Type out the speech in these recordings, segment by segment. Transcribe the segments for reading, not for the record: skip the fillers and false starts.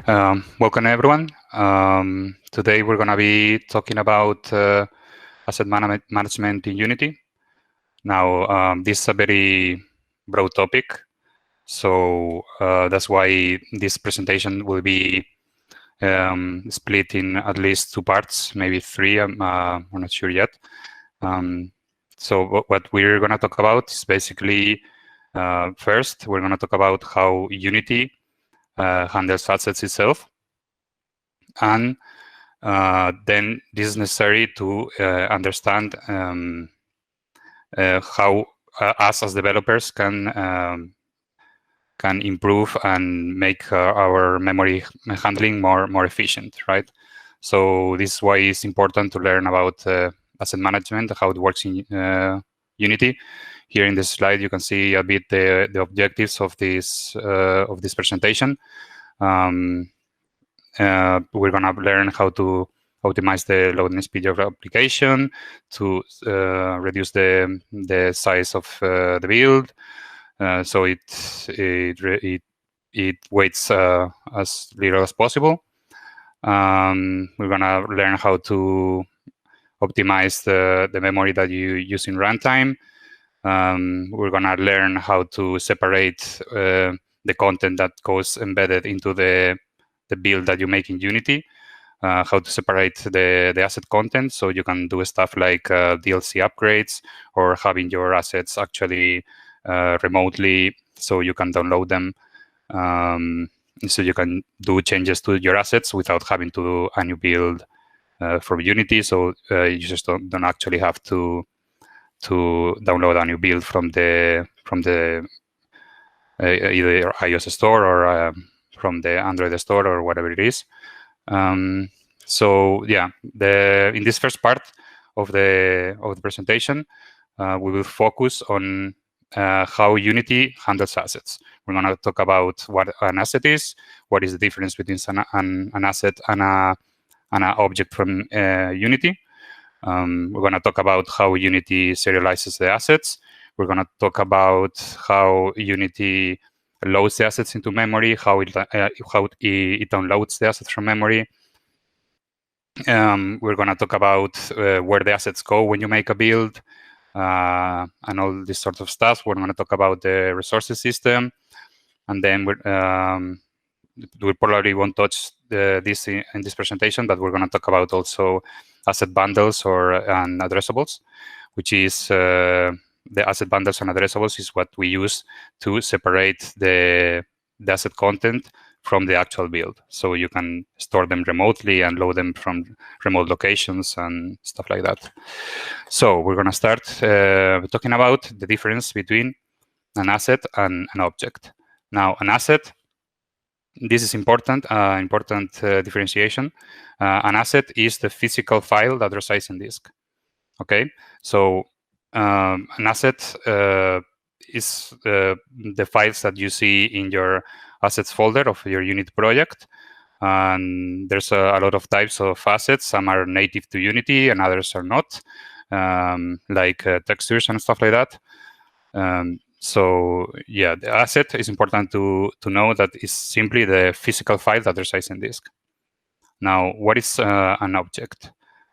Welcome everyone. Today we're going to be talking about asset management in Unity. Now, this is a very broad topic, so that's why this presentation will be split in at least 2 parts, maybe 3. I'm not sure yet. So what we're going to talk about is basically, first, we're going to talk about how Unity handles assets itself. And then this is necessary to understand how us as developers can improve and make our memory handling more efficient, right? So this is why it's important to learn about asset management, how it works in Unity. Here in this slide, you can see a bit the objectives of this presentation. We're going to learn how to optimize the loading speed of the application, to reduce the size of the build, so it waits as little as possible. We're going to learn how to optimize the memory that you use in runtime. We're going to learn how to separate the content that goes embedded into the build that you make in Unity, how to separate the asset content so you can do stuff like DLC upgrades or having your assets actually remotely so you can download them. So you can do changes to your assets without having to do a new build from Unity. So you just don't actually have to download a new build from the either iOS store or from the Android store or whatever it is. So yeah, in this first part of the presentation, we will focus on how Unity handles assets. We're going to talk about what an asset is, what is the difference between an asset and an object from Unity. We're going to talk about how Unity serializes the assets. We're going to talk about how Unity loads the assets into memory, how it downloads the assets from memory. We're going to talk about where the assets go when you make a build and all this sort of stuff. We're going to talk about the resources system. And then we probably won't touch this in this presentation, but we're going to talk about also asset bundles and addressables, which is the asset bundles and addressables is what we use to separate the asset content from the actual build. So you can store them remotely and load them from remote locations and stuff like that. So we're going to start talking about the difference between an asset and an object. Now, an asset, this is important differentiation. An asset is the physical file that resides in disk. Okay, so an asset is the files that you see in your assets folder of your Unity project. And there's a lot of types of assets. Some are native to Unity and others are not, like textures and stuff like that. So yeah, the asset is important to know that it's simply the physical file that resides in disk. Now, what is an object?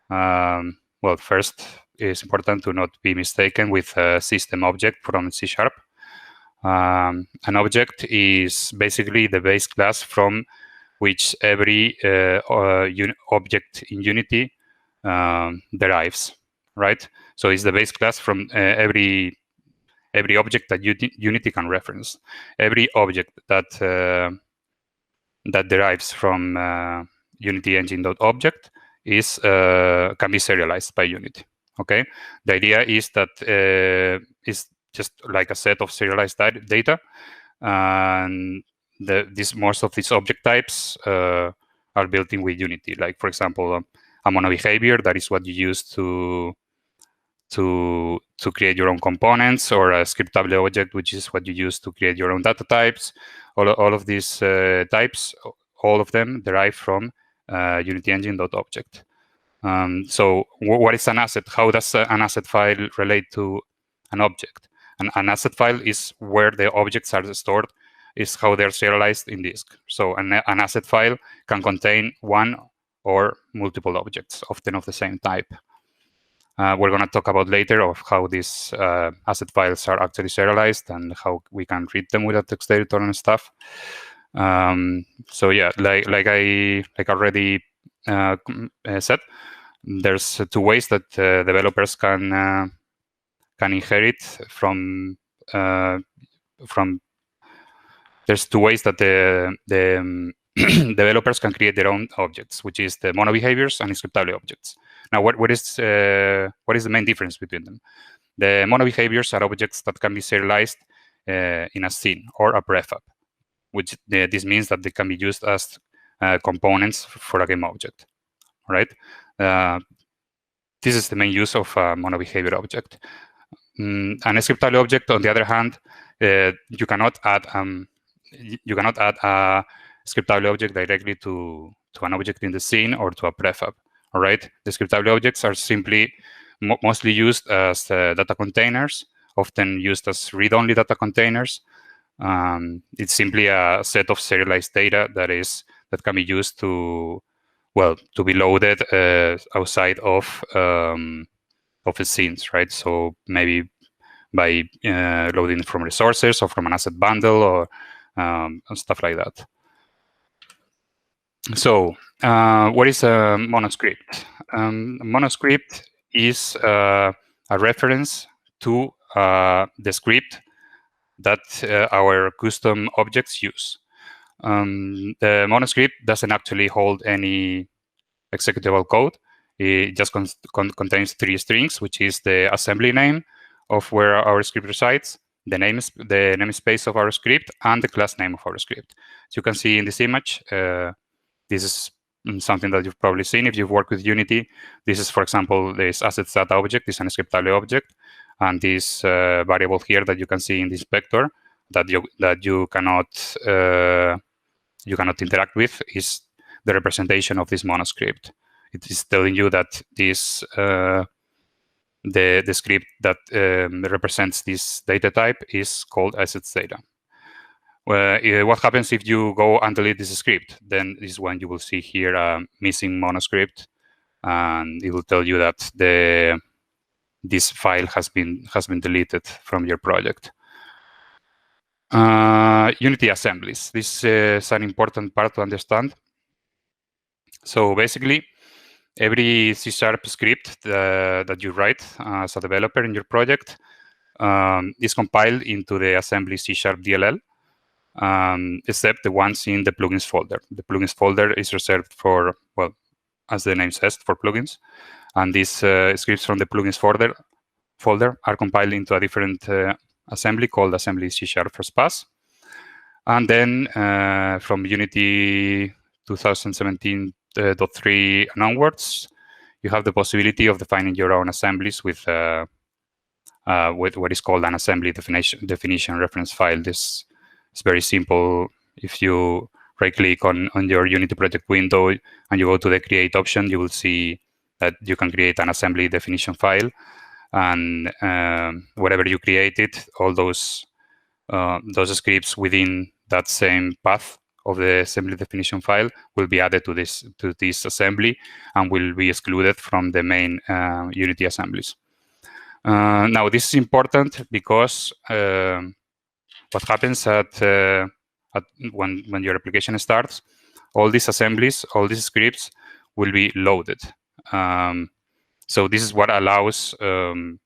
Well, first, it's important to not be mistaken with a system object from C#. An object is basically the base class from which every object in Unity derives, right? So it's the base class from every object that Unity can reference. Every object that derives from Unity engine.object can be serialized by Unity. Okay, the idea is that it's just like a set of serialized data, and most of these object types are built in with Unity. Like, for example, a monobehavior, that is what you use to create your own components, or a scriptable object, which is what you use to create your own data types. All of these types, all of them derive from Unity engine.object. So what is an asset? How does an asset file relate to an object? An asset file is where the objects are stored is how they're serialized in disk. So an asset file can contain one or multiple objects, often of the same type. We're going to talk about later of how these asset files are actually serialized and how we can read them with a text editor and stuff. So yeah, like I already said, there's two ways that developers can inherit from. There's two ways that the developers can create their own objects, which is the mono behaviors and scriptable objects. Now, what is the main difference between them? The mono behaviors are objects that can be serialized in a scene or a prefab, which this means that they can be used as components for a game object, right? This is the main use of a mono behavior object. An scriptable object, on the other hand, you cannot add a scriptable object directly to an object in the scene or to a prefab. All right, the scriptable objects are simply mostly used as data containers, often used as read-only data containers. It's simply a set of serialized data that can be used to be loaded outside of the scenes, right? So maybe by loading from resources or from an asset bundle or stuff like that. So what is a monoscript? Monoscript is a reference to the script that our custom objects use. The monoscript doesn't actually hold any executable code. It just contains 3 strings, which is the assembly name of where our script resides, the namespace of our script, and the class name of our script. As you can see in this image, this is something that you've probably seen if you've worked with Unity. This is, for example, this assets data object is an scriptable object, and this variable here that you can see in this vector that you cannot interact with is the representation of this monoscript. It is telling you that this the script that represents this data type is called assets data. What happens if you go and delete this script? Then this is when you will see here a missing monoscript, and it will tell you that this file has been deleted from your project. Unity assemblies. This is an important part to understand. So basically, every C# script that you write as a developer in your project is compiled into the assembly C# DLL, except the ones in the plugins folder. The plugins folder is reserved for, well, as the name says, for plugins. And these scripts from the plugins folder are compiled into a different assembly called assembly C# first pass. And then from Unity 2017.3 and onwards, you have the possibility of defining your own assemblies with what is called an assembly definition reference file. This is very simple. If you right-click on your Unity project window and you go to the create option, you will see that you can create an assembly definition file. And whatever you created, all those scripts within that same path of the assembly definition file will be added to this assembly and will be excluded from the main Unity assemblies. Now, this is important because what happens when your application starts, all these assemblies, all these scripts will be loaded. So this is what allows, for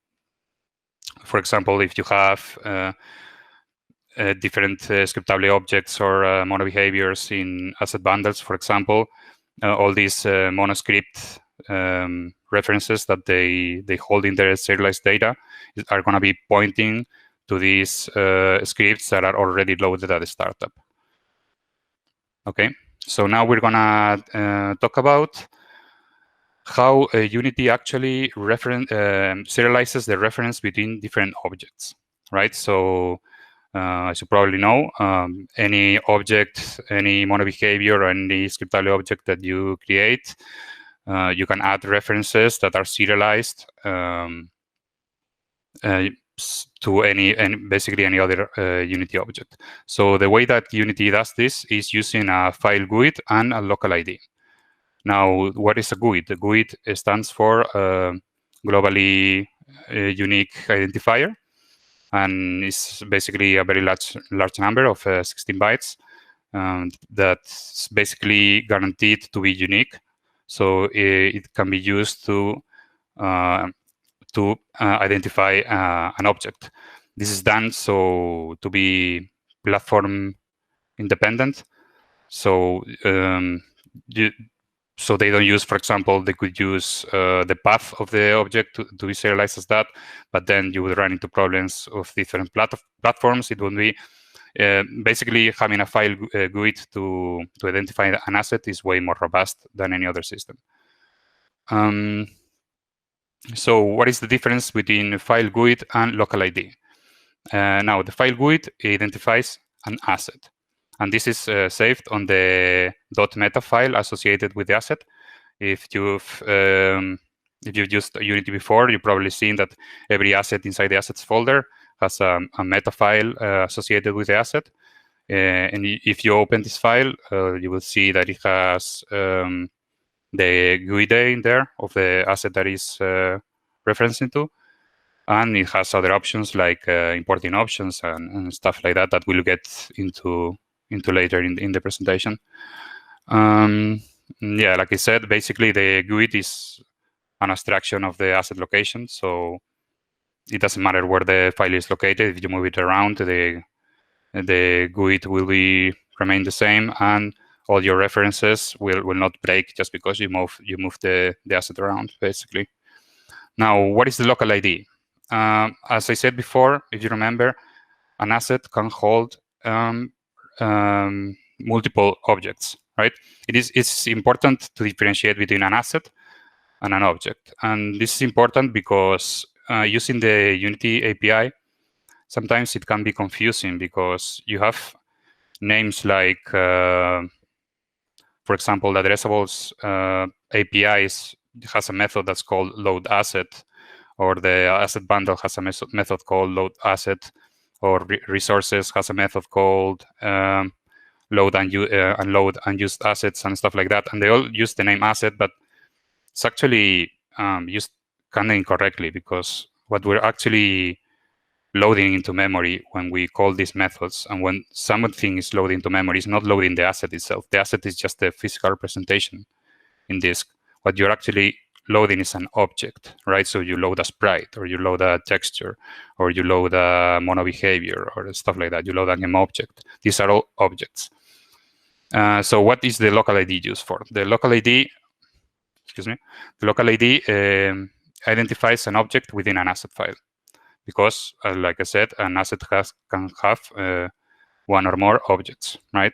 example, if you have different scriptable objects or mono behaviors in asset bundles, for example, all these monoscript references that they hold in their serialized data are going to be pointing to these scripts that are already loaded at the startup. Okay, so now we're going to talk about how Unity actually serializes the reference between different objects, right? So as you probably know, any object, any mono behavior, or any scriptable object that you create, you can add references that are serialized to basically any other Unity object. So the way that Unity does this is using a file GUID and a local ID. Now, what is a GUID? The GUID stands for globally unique identifier, and it's basically a very large number of 16 bytes that's basically guaranteed to be unique. So it can be used to identify an object. This is done so to be platform independent. So so they don't use, for example, they could use the path of the object to be serialized as that, but then you would run into problems of different platforms. It would be basically having a file GUID to identify an asset is way more robust than any other system. So what is the difference between file GUID and local ID? Now, the file GUID identifies an asset, and this is saved on the .meta file associated with the asset. If you've used Unity before, you've probably seen that every asset inside the assets folder has a meta file associated with the asset. And if you open this file, you will see that it has the GUID in there of the asset that is referencing to. And it has other options like importing options and stuff like that we'll get into later in the presentation. Yeah, like I said, basically the GUID is an abstraction of the asset location. So it doesn't matter where the file is located. If you move it around, the GUID will remain the same, and all your references will not break just because you move the asset around, basically. Now, what is the local ID? As I said before, if you remember, an asset can hold multiple objects, right? It's important to differentiate between an asset and an object. And this is important because using the Unity API, sometimes it can be confusing because you have names like, for example, the Addressables APIs has a method that's called load asset, or the asset bundle has a method called load asset, or resources has a method called load unused assets and stuff like that. And they all use the name asset, but it's actually used kind of incorrectly, because what we're actually loading into memory when we call these methods, and when something is loading into memory, is not loading the asset itself. The asset is just a physical representation in disk. What you're actually loading is an object, right? So you load a sprite, or you load a texture, or you load a mono behavior, or stuff like that. You load a game object. These are all objects. So what is the local ID used for? The local ID, the local ID identifies an object within an asset file, because, like I said, an asset can have one or more objects, right?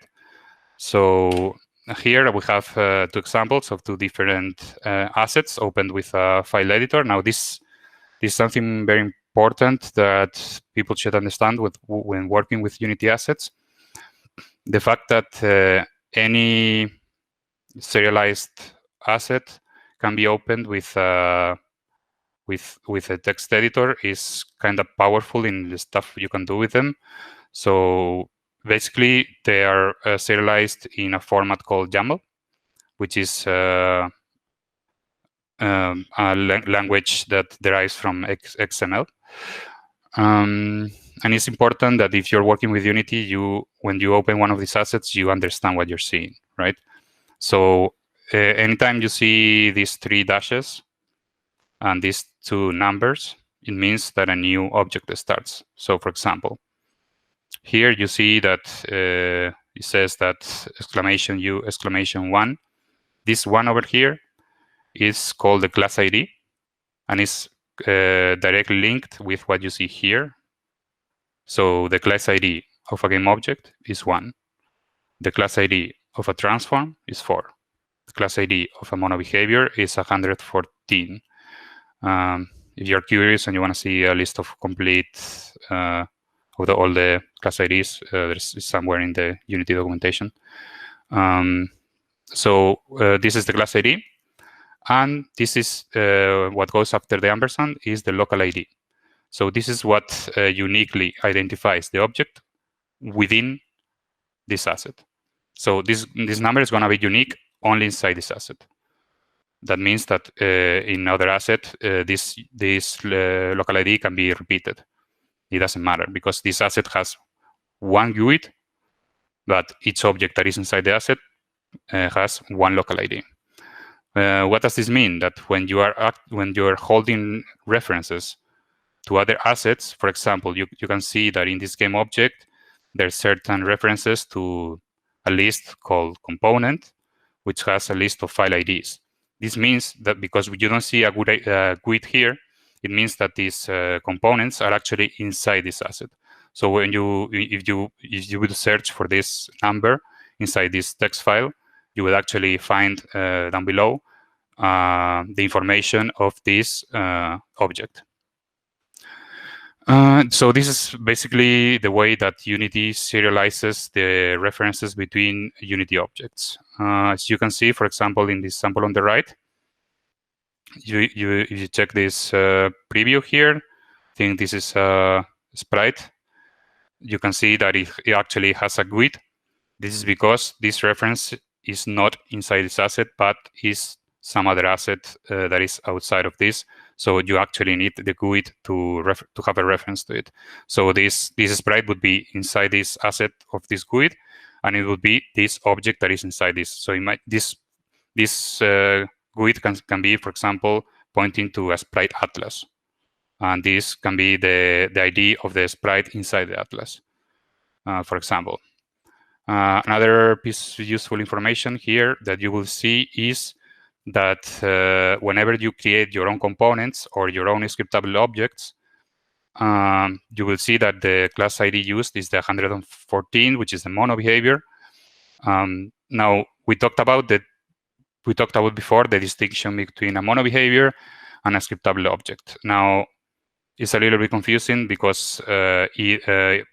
So here we have 2 examples of 2 different assets opened with a file editor. Now, this is something very important that people should understand when working with Unity assets. The fact that any serialized asset can be opened with a text editor is kind of powerful in the stuff you can do with them. So basically, they are serialized in a format called YAML, which is a language that derives from XML. And it's important that if you're working with Unity, when you open one of these assets, you understand what you're seeing, right? So anytime you see these 3 dashes and these 2 numbers, it means that a new object starts. So, for example, here you see that it says that !U!1. This one over here is called the class ID, and is directly linked with what you see here. So the class ID of a game object is 1. The class ID of a transform is 4. The class ID of a mono behavior is 114. If you're curious and you want to see a list of complete of all the class IDs, there's somewhere in the Unity documentation. So this is the class ID, and this is what goes after the ampersand is the local ID. So this is what uniquely identifies the object within this asset. So this number is going to be unique only inside this asset. That means that in other asset, this local ID can be repeated. It doesn't matter because this asset has one GUID, but each object that is inside the asset has one local ID. What does this mean? That when you are holding references to other assets, for example, you can see that in this game object, there are certain references to a list called component, which has a list of file IDs. This means that because you don't see a GUID here, it means that these components are actually inside this asset. So when if you would search for this number inside this text file, you will actually find down below the information of this object. So this is basically the way that Unity serializes the references between Unity objects. As you can see, for example, in this sample on the right, if you check this preview here, I think this is a sprite. You can see that it actually has a GUID. This is because this reference is not inside this asset, but is some other asset that is outside of this. So you actually need the GUID to have a reference to it. So this sprite would be inside this asset of this GUID, and it would be this object that is inside this. So this GUID can be, for example, pointing to a sprite atlas, and this can be the ID of the sprite inside the atlas, for example. Another piece of useful information here that you will see is that whenever you create your own components or your own scriptable objects, you will see that the class ID used is the 114, which is the mono behavior. Now we talked about before the distinction between a mono behavior and a scriptable object. Now it's a little bit confusing because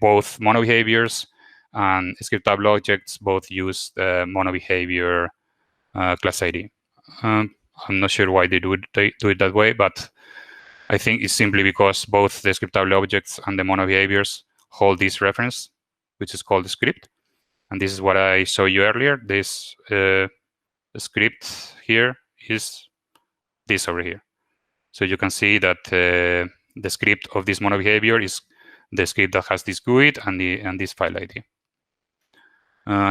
both mono behaviors and scriptable objects both use the mono behavior class ID. I'm not sure why they do it that way, but I think it's simply because both the scriptable objects and the mono behaviors hold this reference, which is called the script. And this is what I showed you earlier. This script here is this over here. So you can see that the script of this mono behavior is the script that has this GUID and this file ID.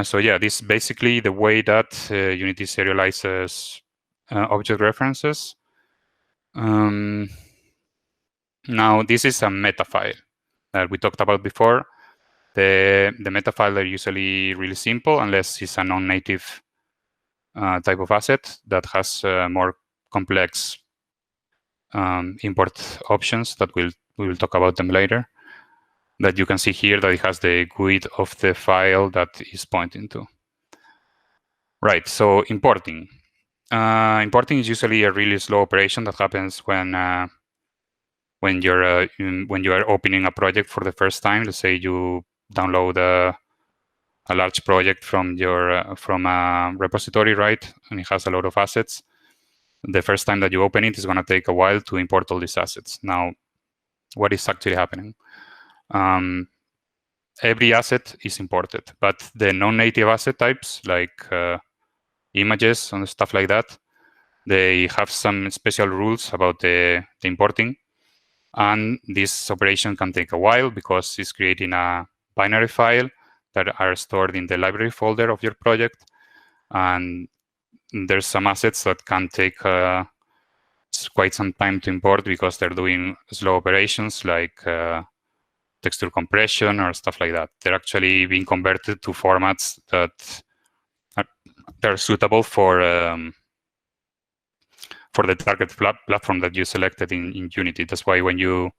So yeah, this is basically the way that Unity serializes object references. Now, this is a meta file that we talked about before. The meta files are usually really simple unless it's a non-native type of asset that has more complex import options that we will talk about them later. That you can see here that it has the GUID of the file that is pointing to. Right, so importing. Importing is usually a really slow operation that happens when you are opening a project for the first time. Let's say you download a large project from a repository, right? And it has a lot of assets. The first time that you open it is going to take a while to import all these assets. Now, what is actually happening? Every asset is imported, but the non-native asset types like images and stuff like that, they have some special rules about the importing. And this operation can take a while because it's creating a binary file that are stored in the library folder of your project. And there's some assets that can take quite some time to import because they're doing slow operations like texture compression or stuff like that. They're actually being converted to formats that are suitable for the target platform that you selected in Unity. That's why when you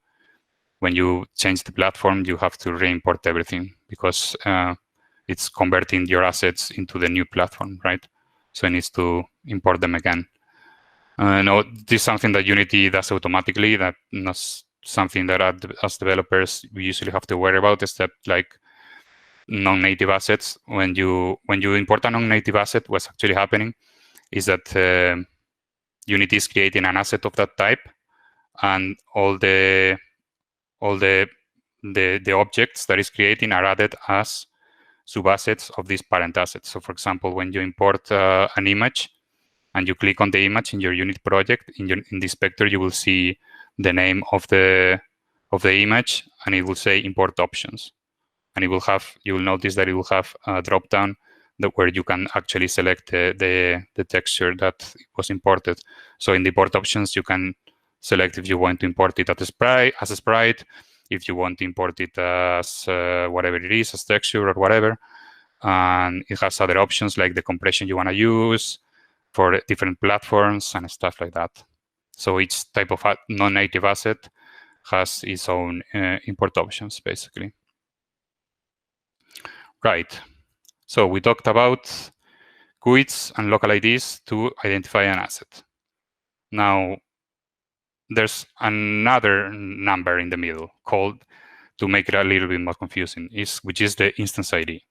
change the platform, you have to re-import everything because it's converting your assets into the new platform, right? So it needs to import them again. No, this is something that Unity does automatically. That's not something that as developers we usually have to worry about, except like non-native assets. When you import a non-native asset, what's actually happening is that Unity is creating an asset of that type, and all the all the objects that is creating are added as subassets of these parent assets. So for example, when you import an image and you click on the image in your unit project, in the inspector, you will see the name of the image, and it will say import options. And you will notice that it will have a drop down where you can actually select the texture that was imported. So in the import options, you can select if you want to import it as a sprite, if you want to import it as whatever it is, as texture or whatever. And it has other options like the compression you want to use for different platforms and stuff like that. So each type of non-native asset has its own import options, basically. Right. So we talked about GUIDs and local IDs to identify an asset. Now, there's another number in the middle called, to make it a little bit more confusing, which is the instance ID.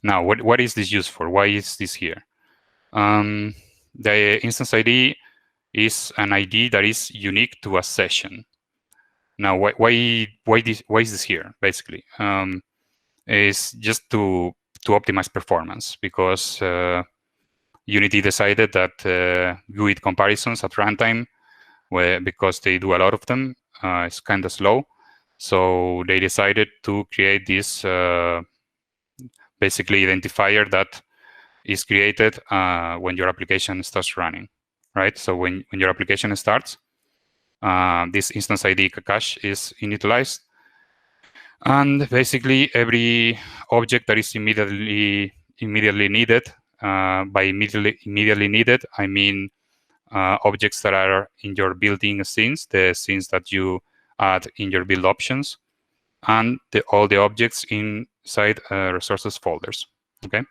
Now, what is this used for? Why is this here? The instance ID is an ID that is unique to a session. Now, why is this here? Basically, is just to optimize performance, because Unity decided that GUID comparisons at runtime, because they do a lot of them, it's kind of slow. So they decided to create this basically identifier that is created when your application starts running, right? So when your application starts, this instance ID cache is initialized, and basically every object that is immediately needed, by immediately needed, I mean objects that are in your built-in scenes, the scenes that you add in your build options, and all the objects inside resources folders. Okay,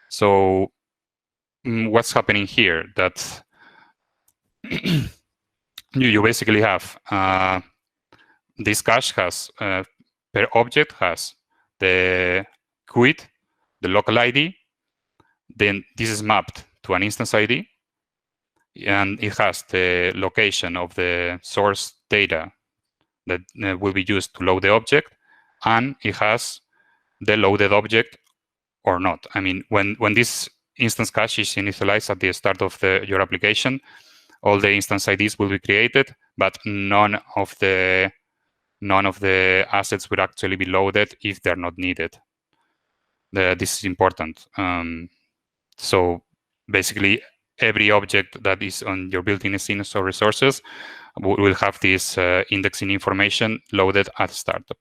so what's happening here? That you basically have this cache has per object has the GUID, the local ID, then this is mapped to an instance ID, and it has the location of the source data that will be used to load the object, and it has the loaded object or not. I mean, when this instance cache is initialized at the start of your application, all the instance IDs will be created, but none of the assets will actually be loaded if they're not needed. This is important. So basically, every object that is on your built-in scenes or resources will have this indexing information loaded at startup.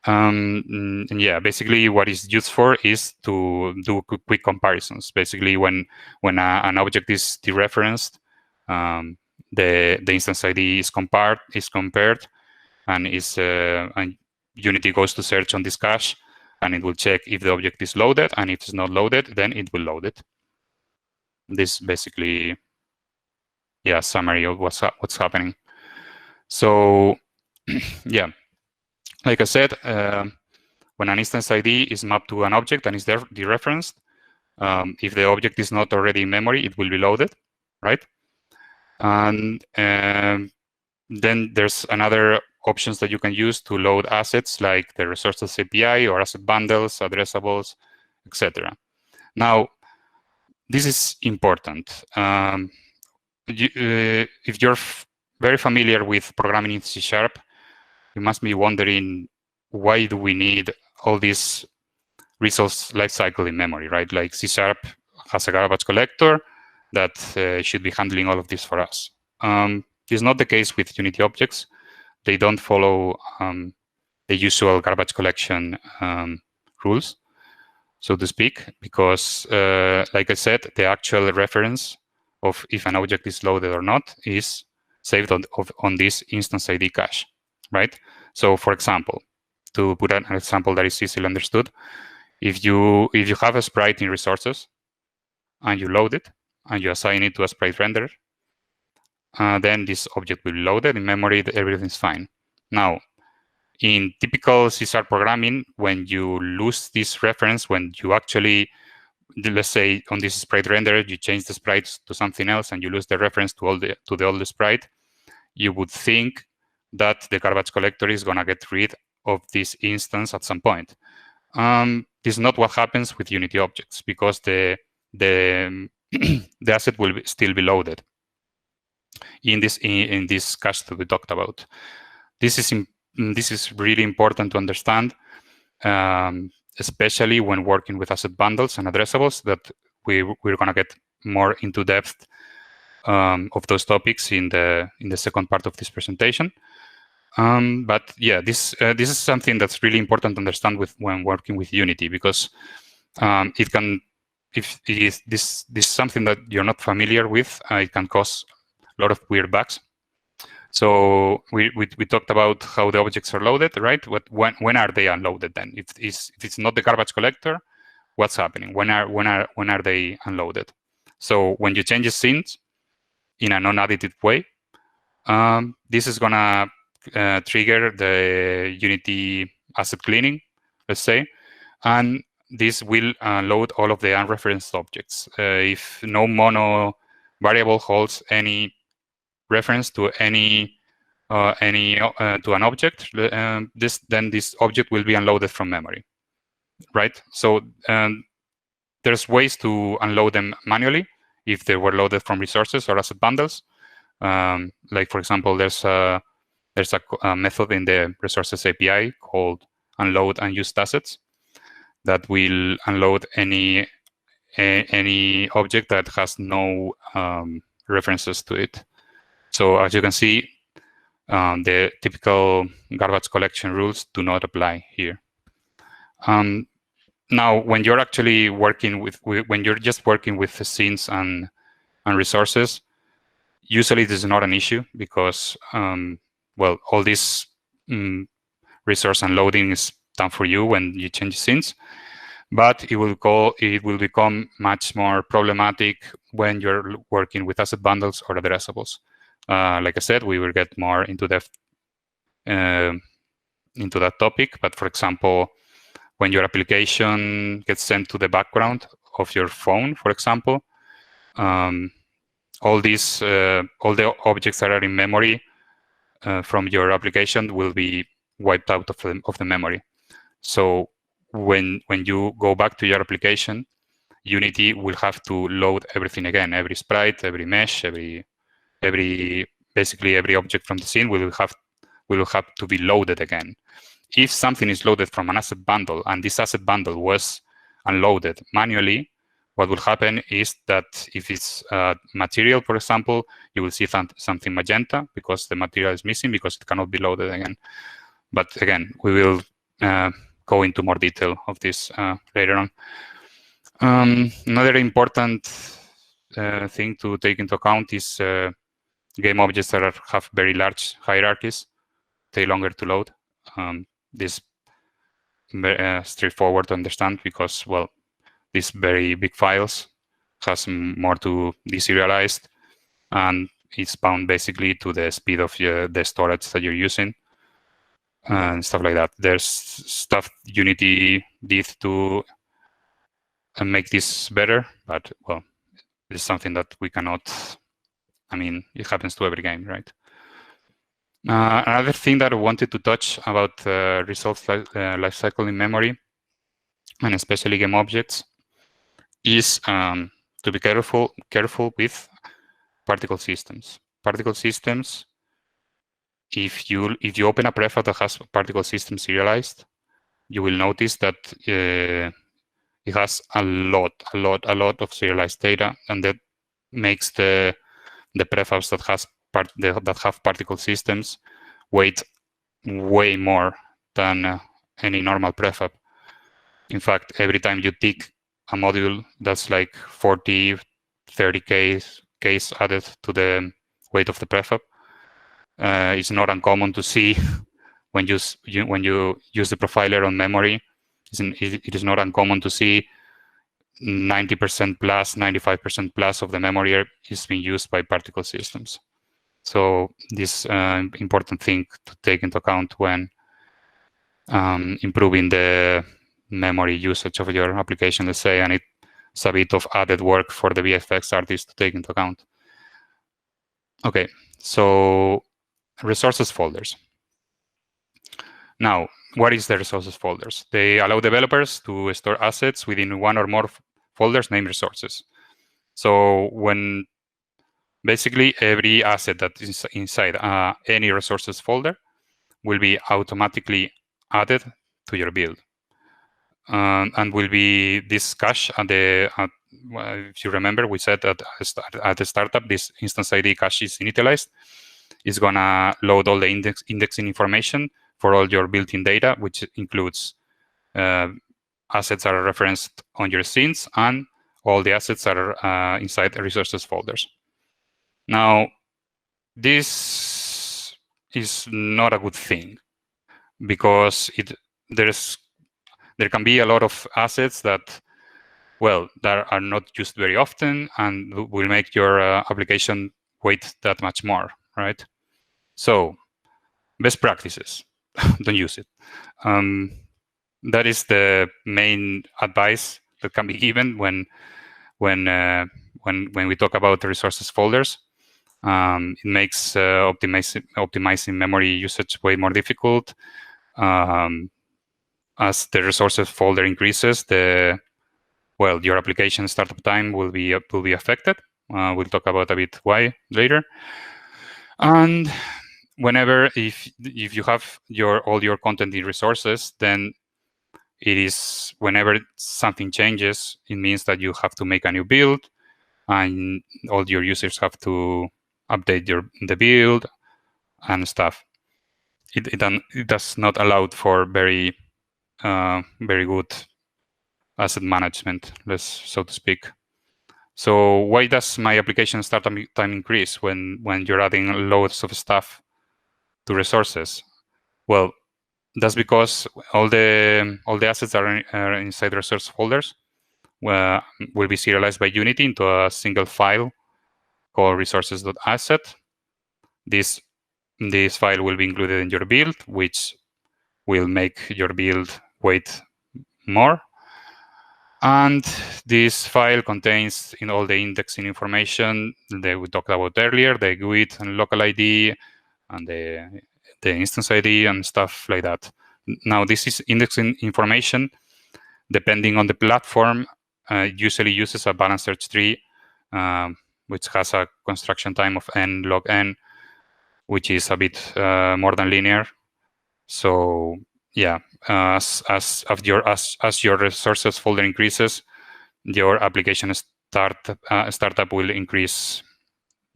And yeah, basically what it's used for is to do quick comparisons. Basically, when an object is dereferenced, the instance ID is compared, and and Unity goes to search on this cache, and it will check if the object is loaded, and if it's not loaded, then it will load it. This basically, yeah, summary of what's happening. So yeah, like I said, when an instance ID is mapped to an object and is dereferenced, if the object is not already in memory, it will be loaded, right? And then there's another options that you can use to load assets, like the resources API or asset bundles, addressables, etc. Now, this is important. If you're very familiar with programming in C#, you must be wondering, why do we need all this resource lifecycle in memory, right? Like C# has a garbage collector that should be handling all of this for us. This is not the case with Unity objects. They don't follow the usual garbage collection rules, so to speak, because, like I said, the actual reference of if an object is loaded or not is saved on this instance ID cache, right? So, for example, to put an example that is easily understood, if you have a sprite in resources and you load it and you assign it to a sprite renderer, then this object will be loaded in memory. Everything's fine. Now, in typical C# programming, when you lose this reference, when you actually, let's say on this sprite renderer, you change the sprites to something else and you lose the reference to the old sprite, you would think that the garbage collector is going to get rid of this instance at some point. This is not what happens with Unity objects, because the asset will still be loaded in this cache that we talked about. This is really important to understand, especially when working with asset bundles and addressables, that we're going to get more into depth of those topics in the second part of this presentation. But yeah, this is something that's really important to understand when working with Unity, because it can, if this is something that you're not familiar with, it can cause a lot of weird bugs. So we talked about how the objects are loaded, right? When are they unloaded then? If it's not the garbage collector, what's happening? When are they unloaded? So when you change the scenes in a non-additive way, this is gonna trigger the Unity asset cleaning, let's say, and this will load all of the unreferenced objects. If no mono variable holds any reference to any to an object, then this object will be unloaded from memory, right? So there's ways to unload them manually if they were loaded from resources or asset bundles. Like, for example, there's a method in the resources API called unload unused assets that will unload any object that has no references to it. So as you can see, the typical garbage collection rules do not apply here. Now, when you're actually working when you're just working with the scenes and resources, usually this is not an issue, because well, all this resource unloading is done for you when you change scenes. But it will become much more problematic when you're working with asset bundles or addressables. Like I said, we will get more into depth into that topic. But for example, when your application gets sent to the background of your phone, for example, all the objects that are in memory from your application will be wiped out of the memory. So when you go back to your application, Unity will have to load everything again. Every sprite, every mesh, basically every object from the scene will have to be loaded again. If something is loaded from an asset bundle and this asset bundle was unloaded manually, what will happen is that if it's material, for example, you will see something magenta because the material is missing, because it cannot be loaded again. But again, we will go into more detail of this later on. Another important thing to take into account is game objects that have very large hierarchies, take longer to load. This is straightforward to understand, because, well, these very big files has more to deserialized, and it's bound basically to the speed of the storage that you're using and stuff like that. There's stuff Unity did to make this better, but, well, it's something that we cannot, I mean, it happens to every game, right? Another thing that I wanted to touch about results lifecycle in memory, and especially game objects, is to be careful with particle systems. Particle systems, if you open a prefab that has particle system serialized, you will notice that it has a lot of serialized data, and that makes the prefabs that have particle systems weight way more than any normal prefab. In fact, every time you tick a module, that's like 40, 30 Ks added to the weight of the prefab. It's not uncommon to see when you use the profiler on memory. It is not uncommon to see 90% plus, 95% plus of the memory is being used by particle systems. So this important thing to take into account when improving the memory usage of your application, let's say, and it's a bit of added work for the VFX artist to take into account. Okay, so resources folders. Now, what is the resources folders? They allow developers to store assets within one or more folders named resources. So when basically every asset that is inside any resources folder will be automatically added to your build. And will be this cache at the, if you remember, we said that at the startup, this instance ID cache is initialized. It's gonna load all the indexing information for all your built-in data, which includes assets that are referenced on your scenes and all the assets that are inside the resources folders. Now, this is not a good thing because there can be a lot of assets that, well, that are not used very often and will make your application wait that much more, right? So, best practices, don't use it. That is the main advice that can be given when we talk about the resources folders. It makes optimizing memory usage way more difficult. As the resources folder increases, your application startup time will be affected. We'll talk about a bit why later. And whenever if you have all your content in resources, then it is whenever something changes, it means that you have to make a new build, and all your users have to update the build and stuff. It does not allow for very good asset management, so to speak. So why does my application startup time increase when you're adding loads of stuff to resources? Well, that's because all the assets that are inside resource folders will be serialized by Unity into a single file called resources.asset. This file will be included in your build, which will make your build wait more. And this file contains in all the indexing information that we talked about earlier, the GUID and local ID and the instance ID and stuff like that. Now, this is indexing information. Depending on the platform, usually uses a balanced search tree, which has a construction time of n log n, which is a bit more than linear. So yeah, as your resources folder increases, your application startup will increase,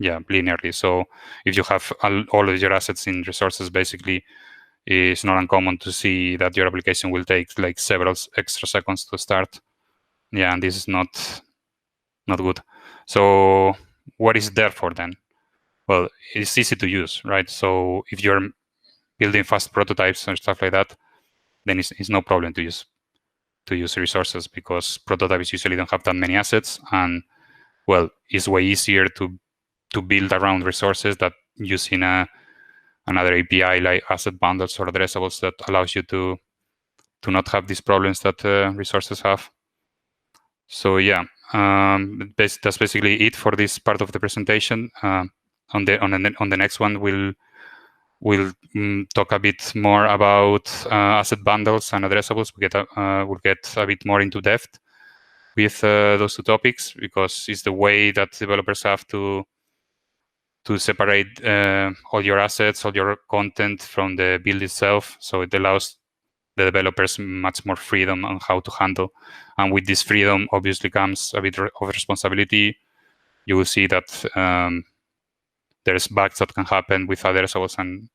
linearly. So if you have all of your assets in resources, basically, it's not uncommon to see that your application will take like several extra seconds to start. Yeah, and this is not good. So what is there for then? Well, it's easy to use, right? So if you're building fast prototypes and stuff like that, then it's no problem to use resources, because prototypes usually don't have that many assets, and well, it's way easier to build around resources that using another API like asset bundles or addressables that allows you to not have these problems that resources have. So yeah, that's basically it for this part of the presentation. On the next one, we'll talk a bit more about asset bundles and addressables. We'll get a bit more into depth with those two topics, because it's the way that developers have to separate all your assets, all your content from the build itself. So it allows the developers much more freedom on how to handle. And with this freedom, obviously, comes a bit of responsibility. You will see that there's bugs that can happen with addressables and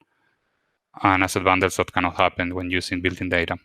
asset bundles that cannot happen when using built-in data.